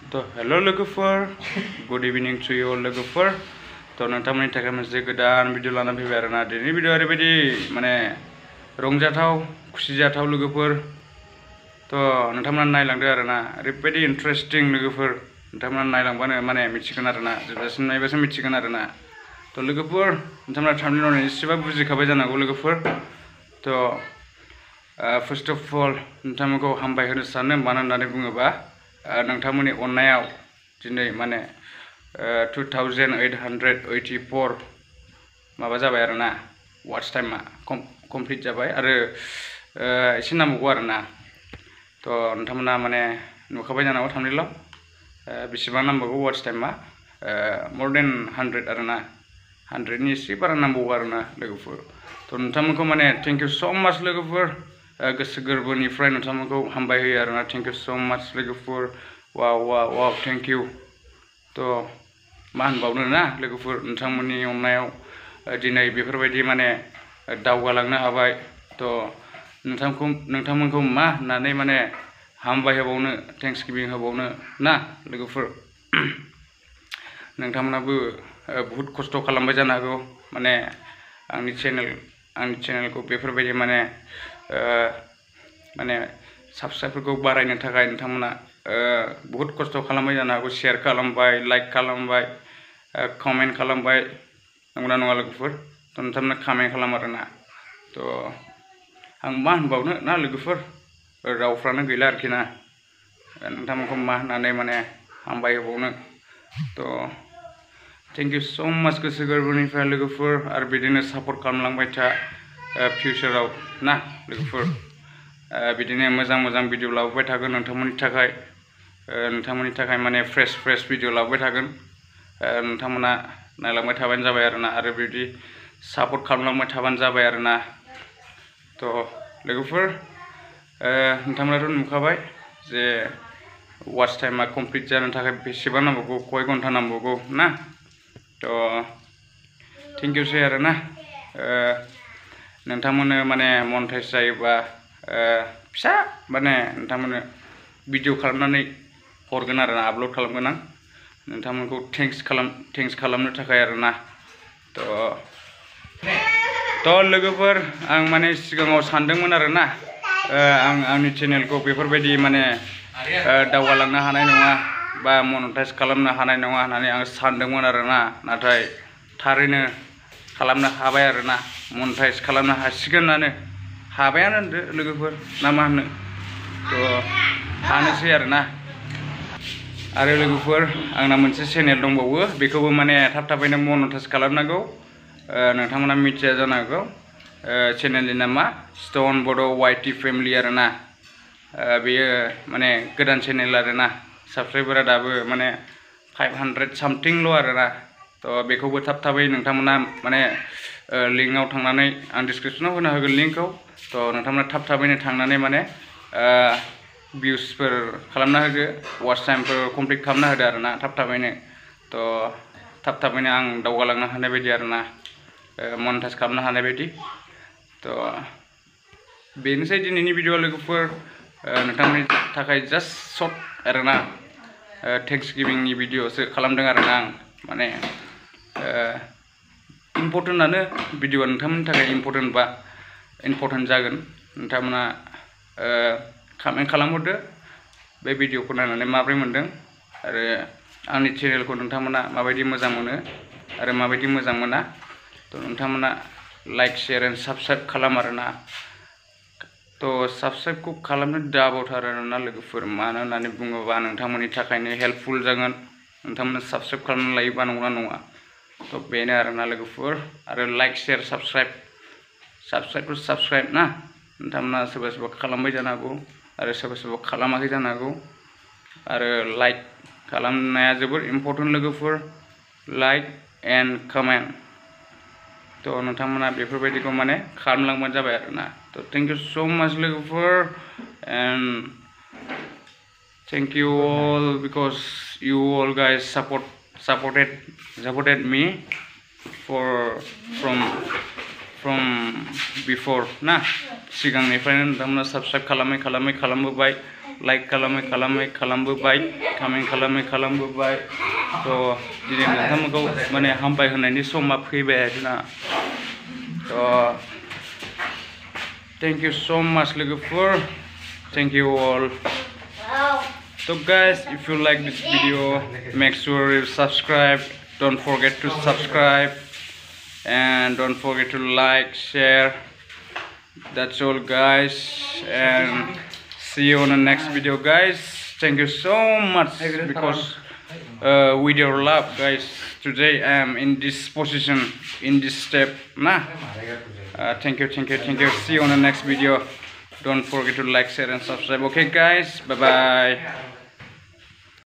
तो हेलो लोगोफोर good evening to you लोगोफोर तो नोंथांमोननि थाखाय मोनसे गोदान भिडिअ लाना फैबाय आरोना दिनैनि भिडिअ ओरैबायदि माने रंजाथाव खुसि जाथाव लोगोफोर तो नोंथांमोना नायलांदो आरोना ओरैबायदि इन्टारेस्टिं लोगोफोर नोंथांमोना नायलांबानो माने मिथिगोन आरोना जोबजासिम नायबासो मिथिगोन आरोना तो लोगोफोर नोंथांमोना थामनि उनाव एसेबाबो बुजिखाबाय जानांगौ लोगोफोर तो फर्स्ट अफ अल नोंथांमोनखौ हामबाय होनो सानो मानो होननानै बुङोबा नोंथांमोननि अननायाव दिनै माने 2884 माबा जाबाय आरोना वाच टाइमा कमप्लिट जाबाय आरो एसे नांबावगौ आरोना तो नोंथांमोना माने नुखाबाय जानांगौ थामनिल' बेसेबां नांबावगौ वाच टाइमा मोर देन 100 आरोना 100नि एसे बारा नांबावगौ आरोना लोगोफोर तो नोंथांमोनखौ माने थेंक इउ स' माच लोगोफोर गोसो गोरबोनिफ्राय नोंथांमोनखौ हामबाय होयो आरोना थेंक इउ स' माच लोगोफोर वाव थेंक इउ तो मा होनबावनो ना लोगोफोर नोंथांमोननि अननायाव दिनै बेफोरबायदि माने दावगालांनो हाबाय तो नोंथांमोनखौ मा होननानै माने हामबाय होबावनो थेंक्स गिभिं होबावनो ना लोगोफोर नोंथांमोनाबो बहुत खस्थ' खालामबाय जानो हागौ माने आंनि चेनेलखौ बेफोरबायदि माने साबस्क्राइबफोरखौ बारायनो थाखाय नोंथांमोना बहुत खस्थ' खालामबाय जानो हागौ शेयार खालामबाय लाइक खालामबाय कमेन्ट खालामबाय नंगौना नङा लोगोफोर तो नोंथांमोना कमेन्ट खालाम आरोना तो आं मा होनबावनो ना लोगोफोर रावफ्रानो गैला आरोखि ना नोंथांमोनखौ मा होननानै माने हामबाय होबावनो तो थेंक इउ स' माच गोसो गोरबोनिफ्राय लोगोफोर आरो बिदिनो सापर्ट खालामलांबाय था फिउचाराव ना लोगोफोर बिदिनो मोजां भिडिअ लाबोबाय थागोन नोंथांमोननि थाखाय माने फ्रेश भिडिअ लाबोबाय थागोन नोंथांमोना नायलांबाय थाबानो जाबाय आरोना आरो बिदि सापर्ट खालामलांबाय थाबानो जाबाय आरोना तो लोगोफोर नोंथांमोनाथ' नुखाबाय जे वाच टाइमा कमप्लिट जानो थाखाय बेसेबां नांबावगौ कय घन्टा नांबावगौ ना तो थेंक इउ सै आरोना नोंथांमोननो माने मनेटाइज जायोबा फिसा माने नोंथांमोननो भिडिअ खालामनानै हरगोन आरोना आपल'ड खालामगोन आं नोंथांमोनखौ थेंक्स खालामनो थाखाय आरोना तो लोगोफोर आं माने सिगाङाव सानदोंमोन आरोना आंनि चेनेलखौ बेफोरबायदि माने दावगालांनो हानाय नङा बा मनेटाइज खालामनो हानाय नङा होननानै आं सानदोंमोन आरोना नाथाय थारैनो खालामनो हाबाय आरोना मनेटाइज खालामनो हासिगोनानो हाबायानो होनदो लोगोफोर ना मा होनो तो हानोसै आरोना आरो लोगोफोर आंना मोनसे चेनेल दंबावो बेखौबो माने थाब-थाबैनो मनेटाइज खालामनांगौ नोंथांमोना मिथिया जानो हागौ चेनेलनि नामा स्टोन बड' वाइटि फेमिलि आरोना बेयो माने गोदान चेनेल आरोना साबस्क्राइबारा दाबो माने 500 सामथिंल' आरोना तो बेखौबो थाब-थाबै नोंथांमोना माने लिंकआव थांनानै आं डिसक्रिपसनाव होना होगोन लिंकखौ तो नोंथांमोना थाब-थाबैनो थांनानै माने भिउसफोर खालामना होदो वाच टाइमफोर कमप्लिट खालामना होदो आरोना थाब-थाबैनो तो थाब-थाबैनो आं दावगालांनो हानाय बायदि आरोना मनेटाइज खालामनो हानाय बायदि तो बेनोसै दिनैनि भिडिअ लोगोफोर नोंथांमोननि थाखाय जास्ट सर्ट आरोना थेंक्स गिभिंनि भिडिअसो खालामदों आरोना आं माने इम्पर्टेन्टआनो भिडिअआ नोंथांमोननि थाखाय इम्पर्टेन्ट जागोन नोंथांमोना कमेन्ट खालामहरदो बे भिडिअखौ नायनानै माबोरै मोनदों आरो आंनि चेनेलखौ नोंथांमोना माबायदि मोजां मोनो आरो माबायदि मोजां मोना तो नोंथांमोना लाइक शेयार एन्ड साबस्क्राइब खालाम आरोना तो साबस्क्राइबखौ खालामनो दाबावथार आरोना लोगोफोर मानो होननानै बुङोबा नोंथांमोननि थाखायनो हेल्पफुल जागोन नोंथांमोना साबस्क्राइब खालामनानै लायोबा नंगौना नङा तो बेनो आरोना लोगोफोर आरो लाइक शेयार साबस्क्राइब ना नोंथांमोना सोरबा खालामबाय जानो हागौ आरो सोरबा खालामाखै जानो हागौ आरो लाइक खालामनाया जोबोर इम्पर्टेन्ट लोगोफोर लाइक एन्ड कमेन्ट तो नोंथांमोना बेफोरबायदिखौ माने खालामलांबानो जाबाय आरोना तो थेंक इउ स' माच लोगोफोर and thank you all because you all guys supported me from from before ना सिगांनिफ्रायनो नोंथांमोना subscribe खालामबोबाय like खालामबोबाय comment खालामबोबाय तो दिनै नोंथांमोनखौ माने हामबाय होनायनि समा फैबाय आरोना तो thank you so much लोगोफोर thank you all. So guys, if you like this video, make sure you subscribe. Don't forget to subscribe and don't forget to like, share. That's all guys, and see you on the next video guys. Thank you so much because with your love guys, today I am in this position, in this step. Thank you. See you on the next video. Don't forget to like, share and subscribe. Okay guys, bye bye.